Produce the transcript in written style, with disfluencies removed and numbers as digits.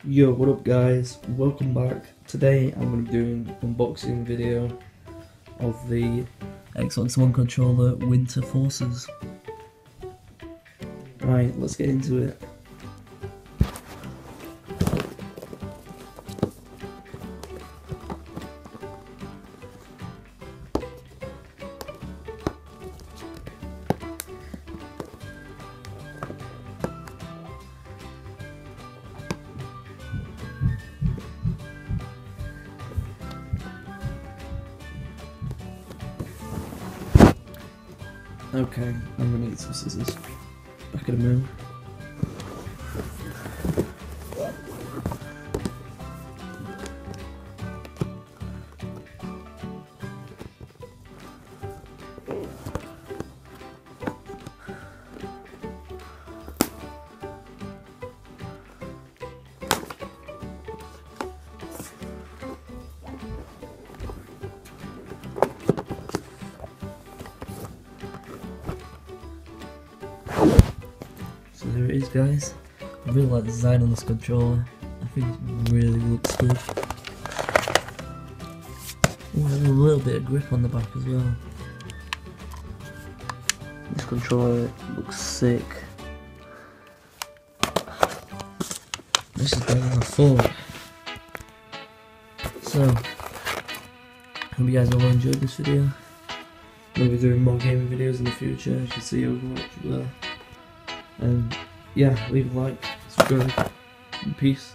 Yo, what up guys? Welcome back. Today I'm going to be doing an unboxing video of the Xbox One controller Winter Forces. Right, let's get into it. Okay, I'm gonna need some scissors. Back of the mill. So there it is, guys. I really like the design on this controller. I think it really looks good. Ooh, there's a little bit of grip on the back as well. This controller looks sick. This is better than I thought. So, hope you guys all enjoyed this video. Maybe doing more gaming videos in the future. You can see Overwatch there. And yeah, leave a like, subscribe, and peace.